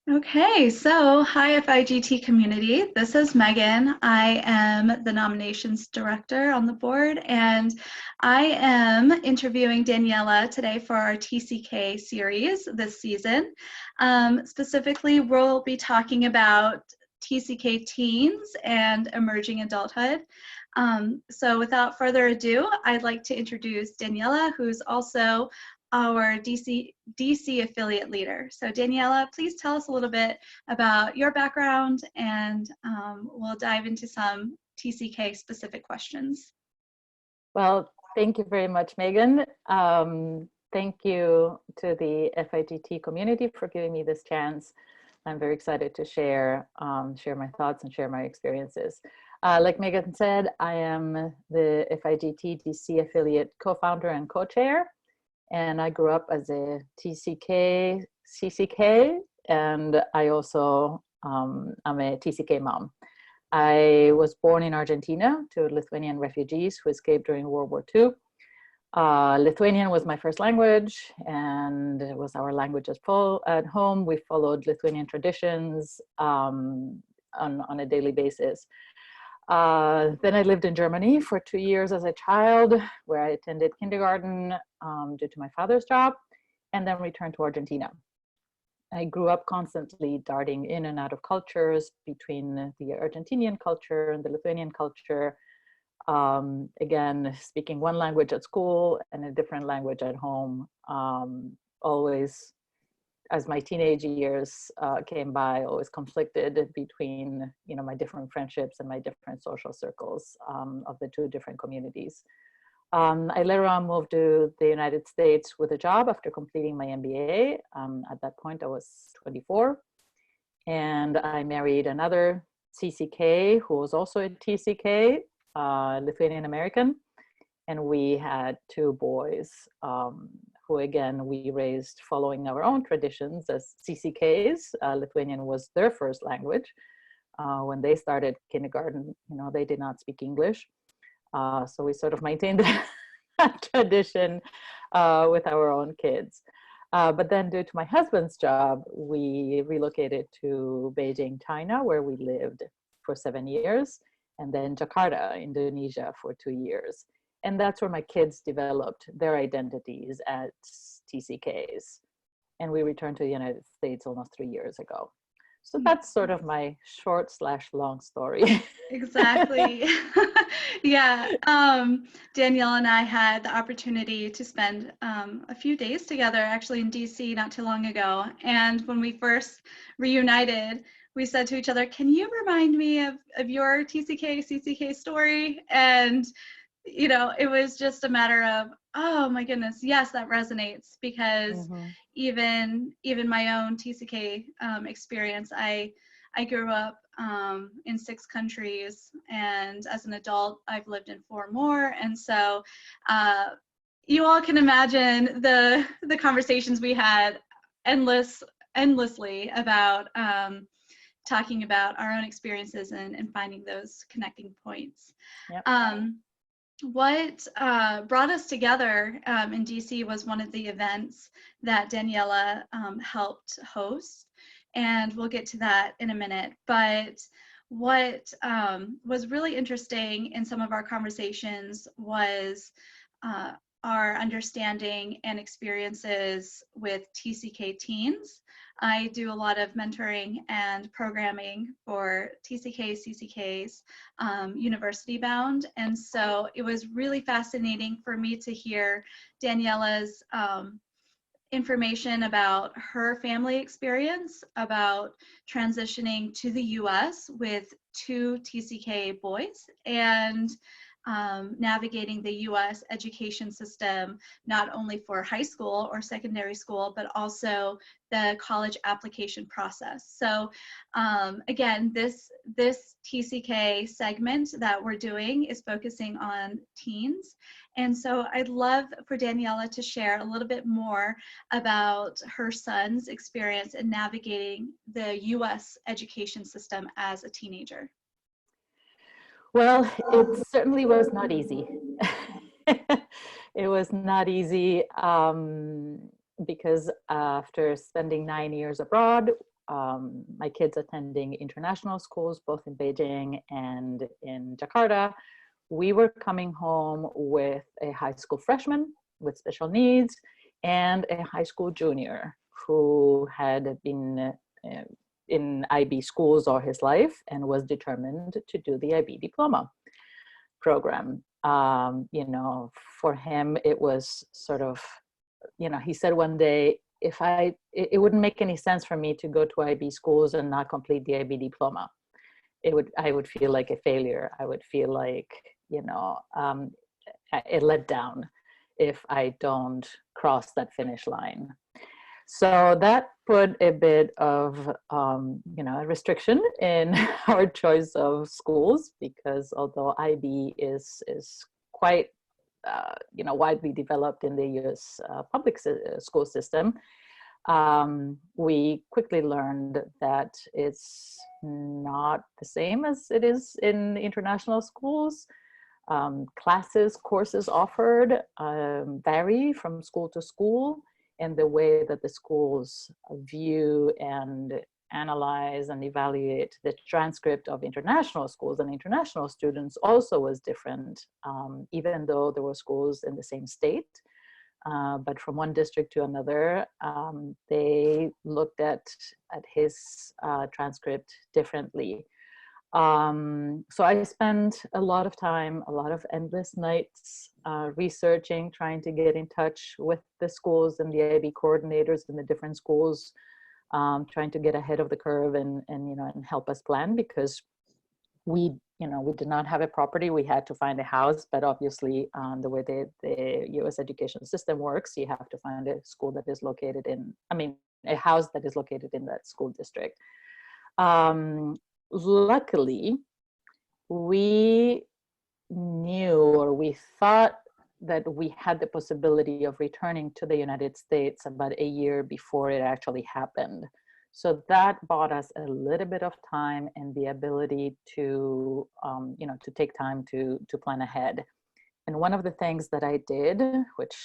Okay, so hi FIGT community. This is Megan. I am the nominations director on the board, and I am interviewing Daniela today for our TCK series this season. Specifically, we'll be talking about TCK teens and emerging adulthood. So without further ado, I'd like to introduce Daniela, who's also our DC affiliate leader. So Daniela, please tell us a little bit about your background, and we'll dive into some TCK specific questions. Well, thank you very much, Megan. Thank you to the FIGT community for giving me this chance. I'm very excited to share my thoughts and share my experiences. Like Megan said, I am the FIGT DC affiliate co-founder and co-chair, and I grew up as a TCK, CCK, and I also I'm a TCK mom. I was born in Argentina to Lithuanian refugees who escaped during World War II. Lithuanian was my first language, and it was our language at home. We followed Lithuanian traditions on a daily basis. Then I lived in Germany for 2 years as a child, where I attended kindergarten due to my father's job, and then returned to Argentina. I grew up constantly darting in and out of cultures between the Argentinian culture and the Lithuanian culture. Again, speaking one language at school and a different language at home. Always, as my teenage years came by, always conflicted between, my different friendships and my different social circles of the two different communities. I later on moved to the United States with a job after completing my MBA. At that point, I was 24, and I married another CCK who was also a TCK, Lithuanian American, and we had two boys who, again, we raised following our own traditions as CCKs. Lithuanian was their first language. When they started kindergarten, they did not speak English. So we sort of maintained that tradition with our own kids. But then due to my husband's job, we relocated to Beijing, China, where we lived for 7 years, and then Jakarta, Indonesia for 2 years. And that's where my kids developed their identities as TCKs. And we returned to the United States almost 3 years ago. So that's sort of my short/long story. Exactly. Yeah. Danielle and I had the opportunity to spend a few days together actually in DC not too long ago. And when we first reunited, we said to each other, can you remind me of your TCK, CCK story? And it was just a matter of, oh my goodness, yes, that resonates, because even my own TCK experience, I grew up in 6 countries, and as an adult, I've lived in 4 more. And so you all can imagine the conversations we had endlessly about talking about our own experiences and finding those connecting points. Yep. What brought us together in DC was one of the events that Daniela helped host, and we'll get to that in a minute. But what was really interesting in some of our conversations was our understanding and experiences with TCK teens. I do a lot of mentoring and programming for TCKs, CCKs, university bound. And so it was really fascinating for me to hear Daniela's information about her family experience, about transitioning to the US with 2 TCK boys, and navigating the US education system, not only for high school or secondary school, but also the college application process. So again, this TCK segment that we're doing is focusing on teens. And so I'd love for Daniela to share a little bit more about her son's experience in navigating the US education system as a teenager. Well, it certainly was not easy. It was not easy because after spending 9 years abroad, my kids attending international schools, both in Beijing and in Jakarta, we were coming home with a high school freshman with special needs and a high school junior who had been in IB schools all his life and was determined to do the IB diploma program. For him, it was sort of, he said one day, it wouldn't make any sense for me to go to IB schools and not complete the IB diploma. I would feel like a failure. I would feel like, a letdown if I don't cross that finish line. So that put a bit of, a restriction in our choice of schools, because although IB is quite, widely developed in the US public school system, we quickly learned that it's not the same as it is in international schools. Courses offered vary from school to school, and the way that the schools view and analyze and evaluate the transcript of international schools and international students also was different, even though there were schools in the same state. But from one district to another, they looked at his transcript differently. So I spent a lot of time, a lot of endless nights researching, trying to get in touch with the schools and the IB coordinators in the different schools, trying to get ahead of the curve and help us plan, because we did not have a property. We had to find a house, but obviously the way the US education system works, you have to find a school that is located a house that is located in that school district. Luckily, we knew, or we thought, that we had the possibility of returning to the United States about a year before it actually happened. So that bought us a little bit of time and the ability to, to take time to plan ahead. And one of the things that I did, which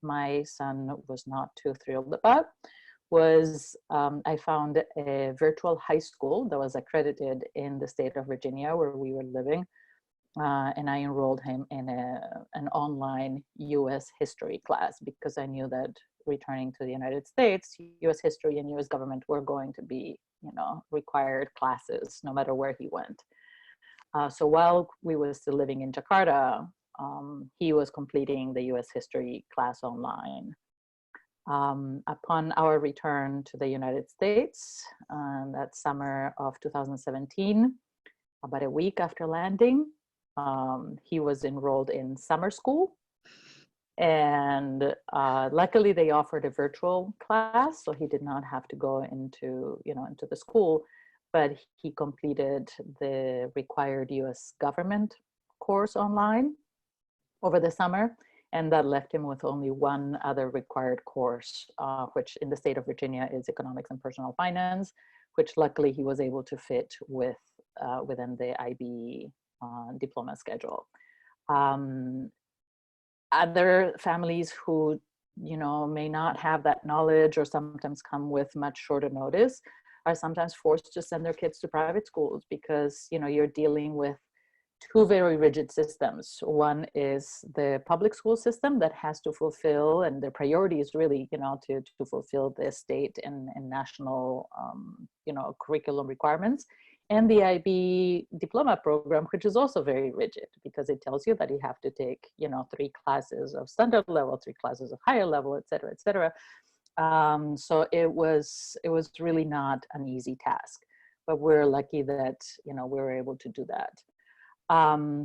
my son was not too thrilled about, was I found a virtual high school that was accredited in the state of Virginia where we were living. And I enrolled him in an online US history class, because I knew that returning to the United States, US history and US government were going to be, required classes no matter where he went. So while we were still living in Jakarta, he was completing the US history class online. Upon our return to the United States, that summer of 2017, about a week after landing, he was enrolled in summer school. And luckily they offered a virtual class, so he did not have to go into the school, but he completed the required US government course online over the summer. And that left him with only one other required course, which in the state of Virginia is economics and personal finance, which luckily he was able to fit within the IB diploma schedule. Other families who, may not have that knowledge or sometimes come with much shorter notice are sometimes forced to send their kids to private schools, because, you're dealing with two very rigid systems. One is the public school system that has to fulfill, and their priority is really, to fulfill the state and national, curriculum requirements. And the IB diploma program, which is also very rigid, because it tells you that you have to take, 3 classes of standard level, 3 classes of higher level, et cetera, et cetera. So it was really not an easy task, but we're lucky that, we were able to do that.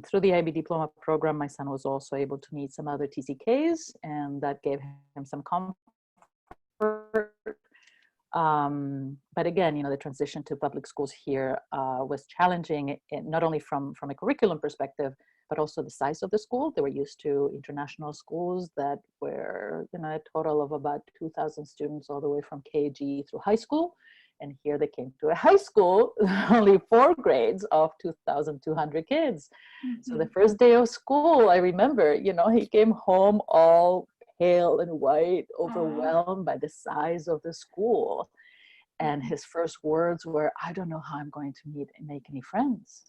Through the IB diploma program, my son was also able to meet some other TCKs, and that gave him some comfort. But again, the transition to public schools here was challenging, not only from a curriculum perspective, but also the size of the school. They were used to international schools that were, a total of about 2,000 students all the way from KG through high school. And here they came to a high school, only 4 grades of 2,200 kids. Mm-hmm. So the first day of school, I remember, he came home all pale and white, overwhelmed by the size of the school. And his first words were, I don't know how I'm going to meet and make any friends.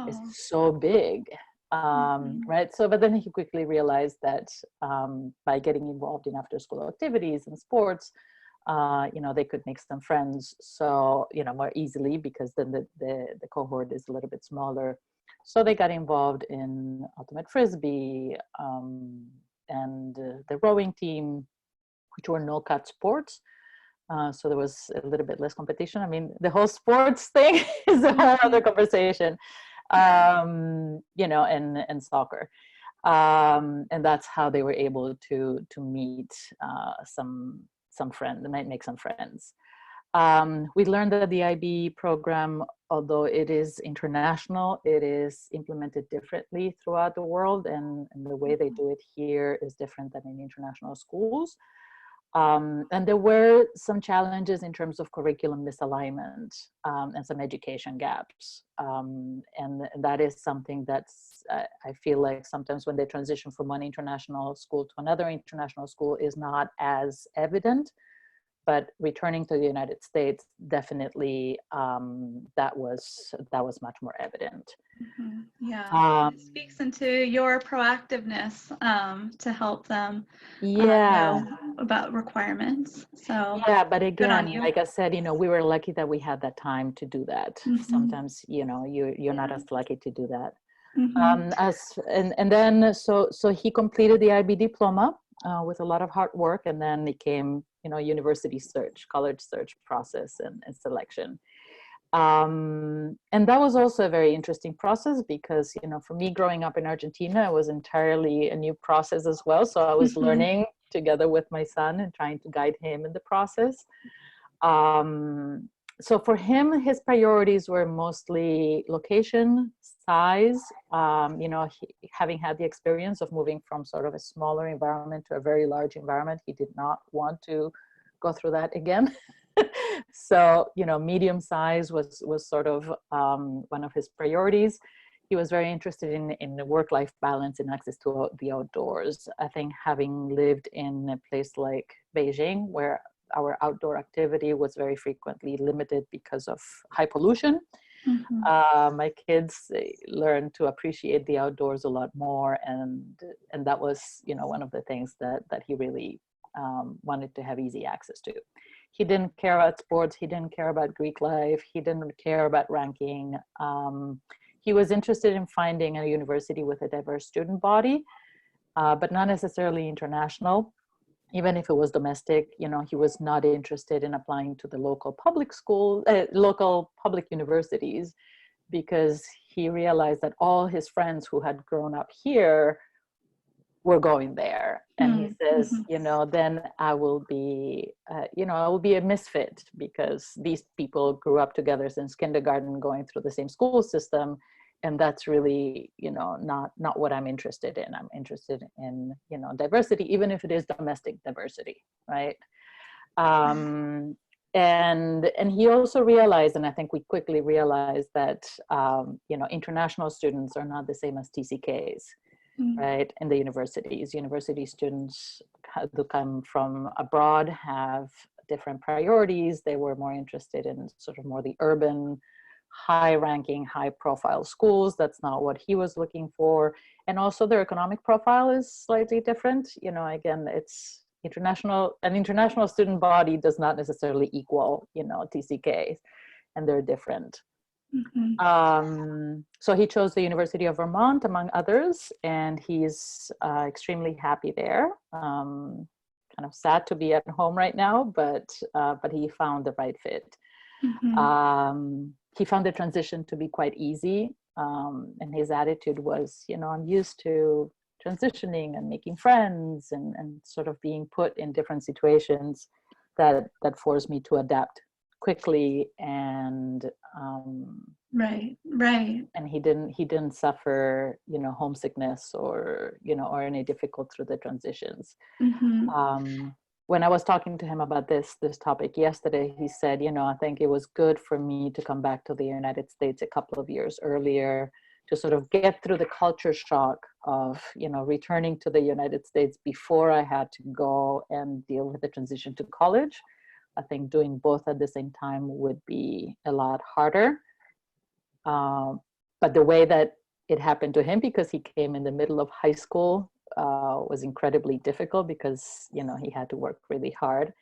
It's Oh. so big. Mhm. Right. So, but then he quickly realized that by getting involved in after school activities and sports, they could make some friends. So, more easily, because then the cohort is a little bit smaller. So they got involved in ultimate frisbee and the rowing team, which were no cut sports. So there was a little bit less competition. I mean, the whole sports thing is a whole other conversation, Right. and soccer. And that's how they were able to meet some friends, make some friends. We learned that the IB program, although it is international, it is implemented differently throughout the world, and the way they do it here is different than in international schools. And there were some challenges in terms of curriculum misalignment and some education gaps. And that is something that's, I feel like sometimes when they transition from one international school to another international school is not as evident. But returning to the United States, definitely that was much more evident. Yeah, and it Um, speaks into your proactiveness to help them yeah. know about requirements. So Yeah, but good on again, you. like I said, we were lucky that we had that time to do that. Hmm. Sometimes, you're not Yeah. as lucky to do that. Hmm. And then so he completed the IB diploma with a lot of hard work, and then it came, university search, college search process and selection. And that was also a very interesting process because, for me growing up in Argentina, it was entirely a new process as well. So I was Hmm. learning together with my son and trying to guide him in the process. Um, so for him, his priorities were mostly location, size. Having had the experience of moving from sort of a smaller environment to a very large environment, he did not want to go through that again. So, medium size was sort of one of his priorities. He was very interested in the work-life balance and access to the outdoors. I think having lived in a place like Beijing, where our outdoor activity was very frequently limited because of high pollution, Hmm. my kids learned to appreciate the outdoors a lot more, and that was, one of the things that he really wanted to have easy access to. He didn't care about sports. He didn't care about Greek life. He didn't care about ranking. He was interested in finding a university with a diverse student body, but not necessarily international. Even if it was domestic, he was not interested in applying to the local public universities, because he realized that all his friends who had grown up here were going there. And he says, Hmm. then I will be, I will be a misfit, because these people grew up together since kindergarten, going through the same school system. And that's really, not what I'm interested in. I'm interested in, diversity, even if it is domestic diversity, right? Um, and he also realized, and I think we quickly realized that, international students are not the same as TCKs, right? In the universities, university students who come from abroad have different priorities. They were more interested in sort of more the urban, high ranking, high profile schools. That's not what he was looking for. And also their economic profile is slightly different. Again, it's an international student body does not necessarily equal, TCK, and they're different. Hmm. So he chose the University of Vermont, among others, and he's extremely happy there. Kind of sad to be at home right now, but he found the right fit. Hmm. He found the transition to be quite easy, and his attitude was, I'm used to transitioning and making friends and sort of being put in different situations that forced me to adapt quickly, and Right. he didn't suffer, homesickness or any difficult through the transitions. Hmm. um, when I was talking to him about this topic yesterday, he said, I think it was good for me to come back to the United States a couple of years earlier, to sort of get through the culture shock of, returning to the United States before I had to go and deal with the transition to college, I think doing both at the same time would be a lot harder. But the way that it happened to him, because he came in the middle of high school, was incredibly difficult because, you know, he had to work really hard.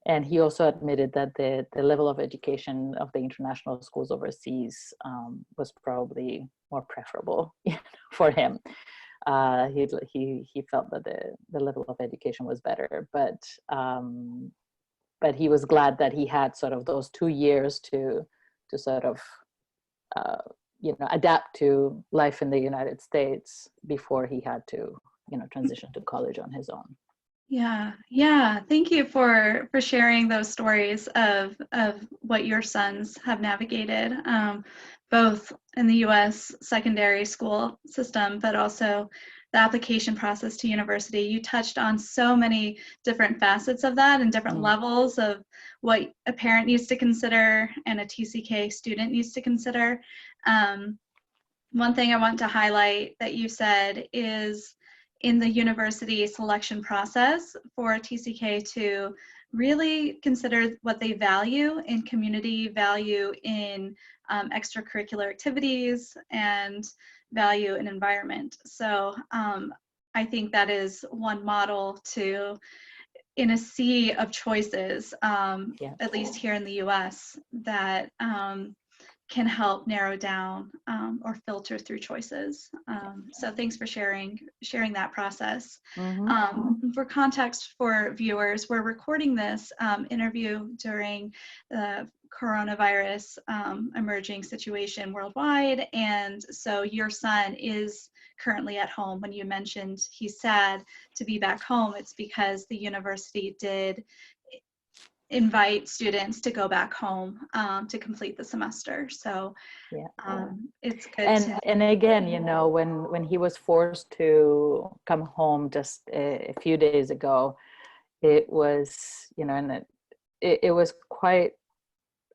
And he also admitted that the level of education of the international schools overseas was probably more preferable for him. He felt that the level of education was better, but he was glad that he had sort of those 2 years to sort of you know, adapt to life in the United States before he had to, you know, transition to college on his own. Yeah. Thank you for sharing those stories of what your sons have navigated, both in the U.S. secondary school system, but also the application process to university. You touched on so many different facets of that and different levels of what a parent needs to consider and a TCK student needs to consider. One thing I want to highlight that you said is in the university selection process for TCK to really consider what they value in community, value in extracurricular activities, and value in environment. So I think that is one model to, in a sea of choices, at least here in the US, that can help narrow down or filter through choices. So thanks for sharing that process. For context for viewers, we're recording this interview during the coronavirus emerging situation worldwide. And so your son is currently at home. When you mentioned he's sad to be back home, it's because the university did invite students to go back home to complete the semester. So it's good. And again, you know, when he was forced to come home just a few days ago, it was, you know, and it was quite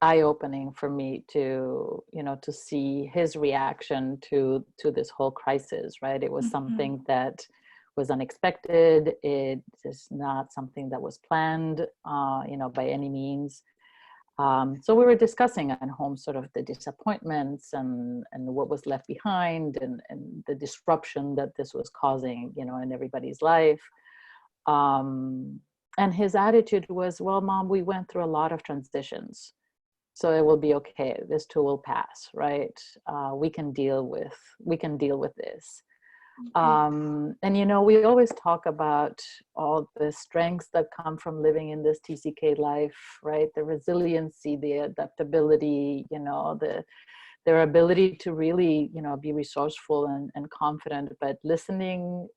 eye-opening for me to, you know, to see his reaction to this whole crisis, right? It was something that was unexpected. It is not something that was planned, you know, by any means. So we were discussing at home sort of the disappointments and what was left behind and the disruption that this was causing, you know, in everybody's life. And his attitude was, well, Mom, we went through a lot of transitions, so it will be okay. This too will pass, right? We can deal with this. And, you know, we always talk about all the strengths that come from living in this TCK life, right? The resiliency, the adaptability, you know, their ability to really, you know, be resourceful and confident, but listening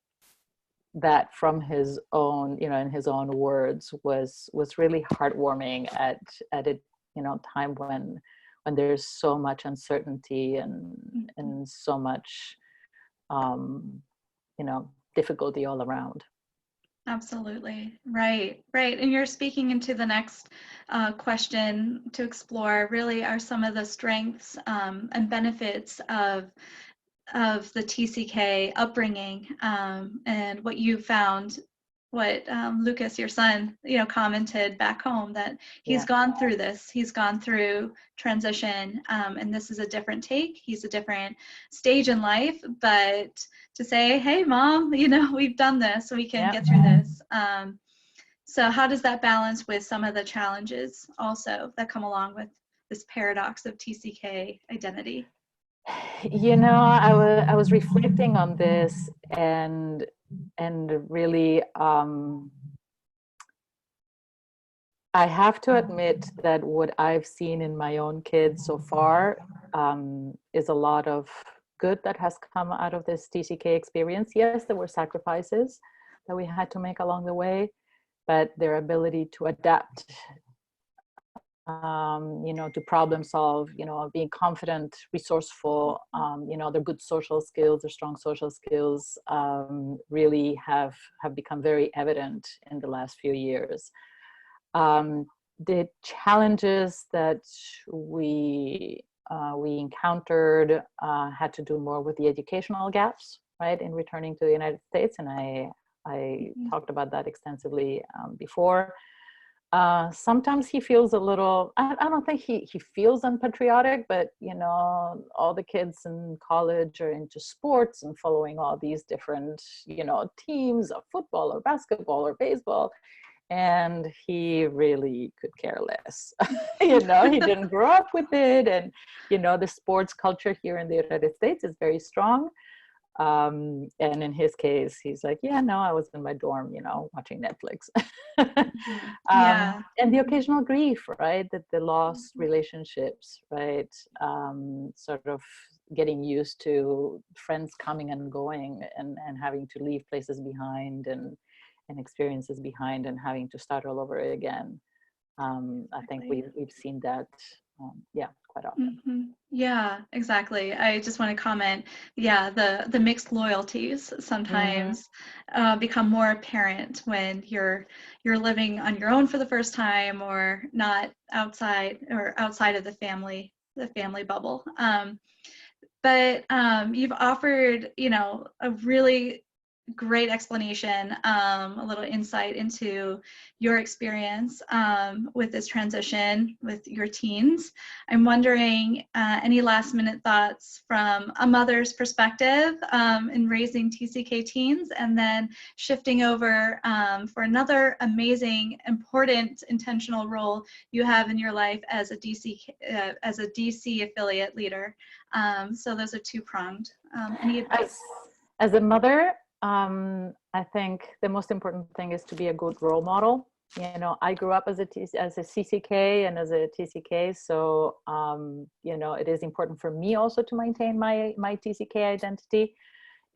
that from his own, you know, in his own words was really heartwarming at a, you know, time when there's so much uncertainty and so much you know, difficulty all around. Absolutely. Right. And you're speaking into the next question to explore really are some of the strengths and benefits of the TCK upbringing and what you found, what Lucas, your son, you know, commented back home that he's gone through this. He's gone through transition, and this is a different take. He's a different stage in life, but to say, hey, Mom, you know, we've done this, we can get through this. So how does that balance with some of the challenges also that come along with this paradox of TCK identity? You know, I was reflecting on this and really I have to admit that what I've seen in my own kids so far is a lot of good that has come out of this TCK experience. Yes, there were sacrifices that we had to make along the way, but their ability to adapt, you know, to problem solve, you know, being confident, resourceful, you know, their good social skills, their strong social skills really have become very evident in the last few years. The challenges that we encountered had to do more with the educational gaps, right, in returning to the United States, and I talked about that extensively before. Sometimes he feels a little, I don't think he feels unpatriotic, but you know, all the kids in college are into sports and following all these different, you know, teams of football or basketball or baseball. And he really could care less. You know, he didn't grow up with it. And, you know, the sports culture here in the United States is very strong. And in his case, he's like, yeah, no, I was in my dorm, you know, watching Netflix. Mhm. Yeah. And the occasional grief, right? That the lost relationships, right? Sort of getting used to friends coming and going and having to leave places behind and experiences behind and having to start all over again. I think Exactly. we've seen that, yeah, quite often. Yeah, exactly. I just want to comment. Yeah, the mixed loyalties Mm-hmm. sometimes become more apparent when you're living on your own for the first time, or not outside of the family bubble. But you've offered, you know, a really great explanation, a little insight into your experience with this transition with your teens. I'm wondering, any last minute thoughts from a mother's perspective in raising TCK teens, and then shifting over for another amazing, important, intentional role you have in your life as a DC affiliate leader. So those are two-pronged. Any As advice? as a mother, I think the most important thing is to be a good role model. You know, I grew up as a CCK and as a TCK, so you know, it is important for me also to maintain my TCK identity.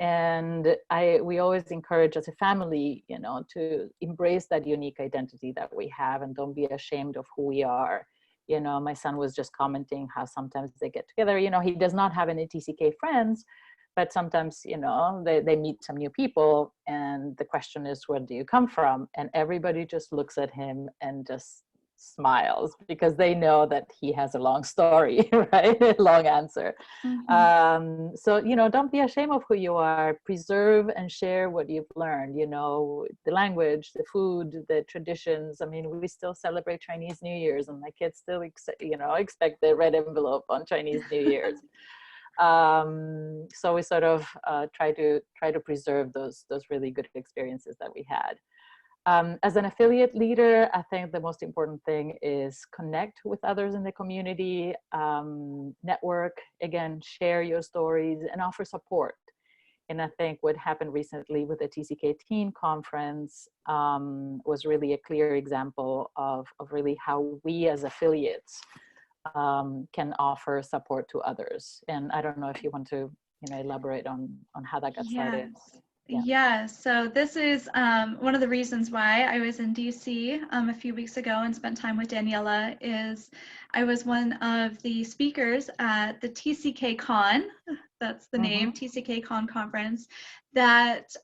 And we always encourage as a family, you know, to embrace that unique identity that we have and don't be ashamed of who we are. You know, my son was just commenting how sometimes they get together. You know, he does not have any TCK friends, but sometimes, you know, they meet some new people and the question is, where do you come from? And everybody just looks at him and just smiles because they know that he has a long story, right? A long answer. Mm-hmm. So, you know, don't be ashamed of who you are. Preserve and share what you've learned, you know, the language, the food, the traditions. I mean, we still celebrate Chinese New Year's and my kids still, you know, expect the red envelope on Chinese New Year's. So we sort of try to preserve those really good experiences that we had. As an affiliate leader, I think the most important thing is connect with others in the community, network, again, share your stories and offer support. And I think what happened recently with the TCK Teen Conference was really a clear example of really how we as affiliates can offer support to others. And I don't know if you want to, you know, elaborate on how that got started. Yes. Yeah. Yeah, so this is one of the reasons why I was in DC a few weeks ago and spent time with Daniela. Is I was one of the speakers at the TCK Con, that's the name, Mm-hmm. TCK Con conference, that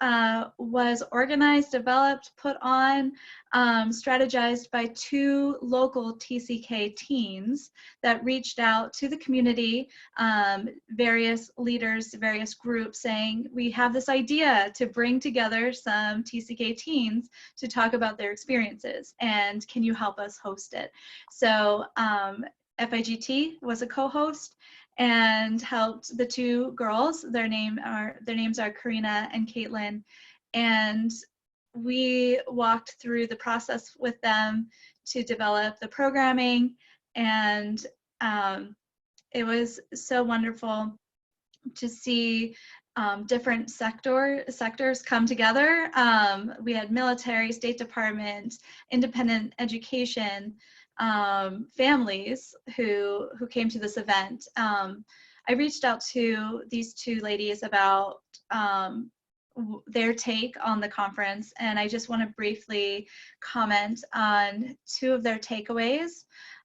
was organized, developed, put on, strategized by two local TCK teens that reached out to the community, various leaders, various groups, saying, we have this idea to bring together some TCK teens to talk about their experiences, and can you help us host it? So FIGT was a co-host and helped the two girls. Their names are Karina and Caitlin, and we walked through the process with them to develop the programming, and it was so wonderful to see different sectors come together. We had military, State Department, independent education, families who came to this event. I reached out to these two ladies about their take on the conference, and I just want to briefly comment on two of their takeaways.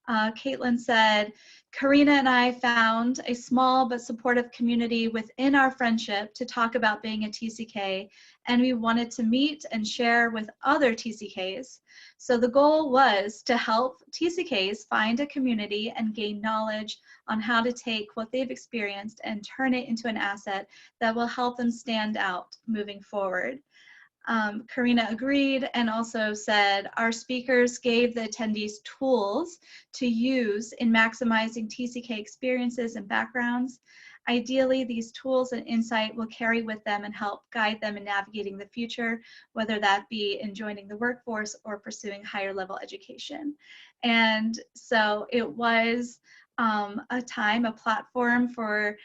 Caitlin said, Karina and I found a small but supportive community within our friendship to talk about being a TCK, and we wanted to meet and share with other TCKs. So the goal was to help TCKs find a community and gain knowledge on how to take what they've experienced and turn it into an asset that will help them stand out moving forward. Karina agreed and also said, our speakers gave the attendees tools to use in maximizing TCK experiences and backgrounds. Ideally, these tools and insight will carry with them and help guide them in navigating the future, whether that be in joining the workforce or pursuing higher level education. And so it was a platform for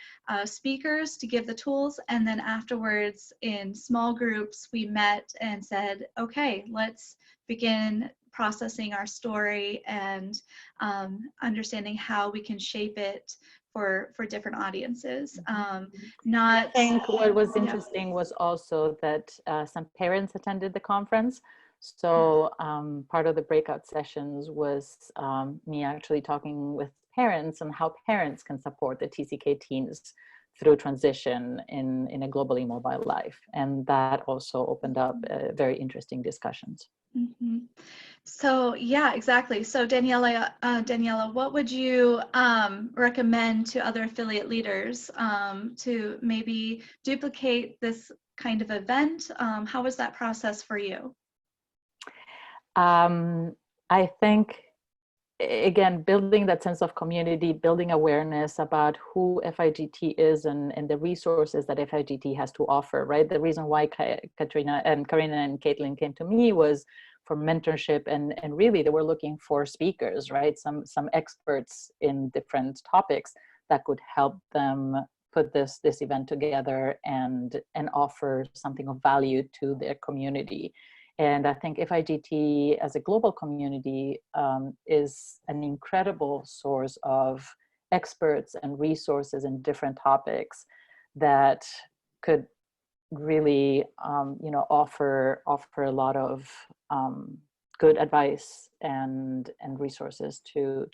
speakers to give the tools, and then afterwards in small groups we met and said, okay, let's begin processing our story and understanding how we can shape it for different audiences. I think what was Yeah. interesting was also that some parents attended the conference. So part of the breakout sessions was me actually talking with parents and how parents can support the TCK teens through transition in a globally mobile life. And that also opened up very interesting discussions. Mm-hmm. So yeah, exactly. So Daniela, what would you recommend to other affiliate leaders to maybe duplicate this kind of event? How was that process for you? I think, again, building that sense of community, building awareness about who FIGT is and the resources that FIGT has to offer, right? The reason why Karina and Caitlin came to me was for mentorship, and really they were looking for speakers, right? Some experts in different topics that could help them put this event together and offer something of value to their community. And I think FIGT as a global community is an incredible source of experts and resources in different topics that could really, offer a lot of good advice and resources to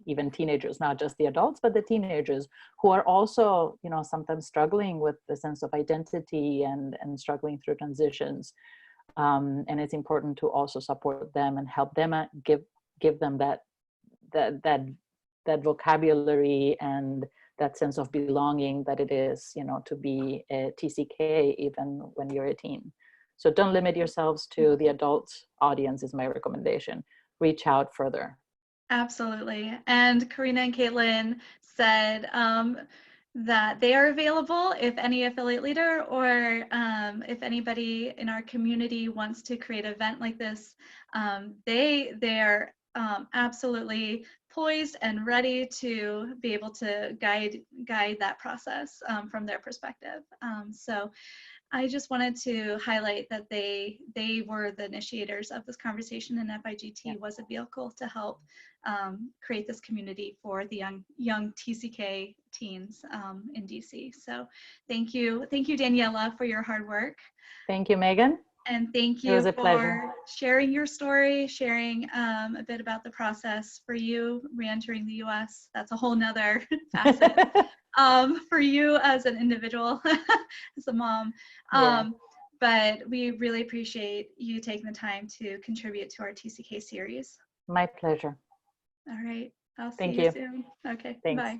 even teenagers, not just the adults, but the teenagers who are also, sometimes struggling with the sense of identity and struggling through transitions. And it's important to also support them and help them give them that vocabulary and that sense of belonging that it is, to be a TCK even when you're a teen. So don't limit yourselves to the adult audience is my recommendation. Reach out further. Absolutely. And Karina and Caitlin said that they are available if any affiliate leader or if anybody in our community wants to create an event like this, they are absolutely poised and ready to be able to guide that process from their perspective. So I just wanted to highlight that they were the initiators of this conversation, and FIGT was a vehicle to help create this community for the young TCK teens in DC. So thank you, Daniela, for your hard work. Thank you, Megan. And thank you for sharing your story, sharing a bit about the process for you re-entering the US. That's a whole nother facet for you as an individual, as a mom. But we really appreciate you taking the time to contribute to our TCK series. My pleasure. All right. I'll see Thank you you soon. Okay. Thanks. Bye.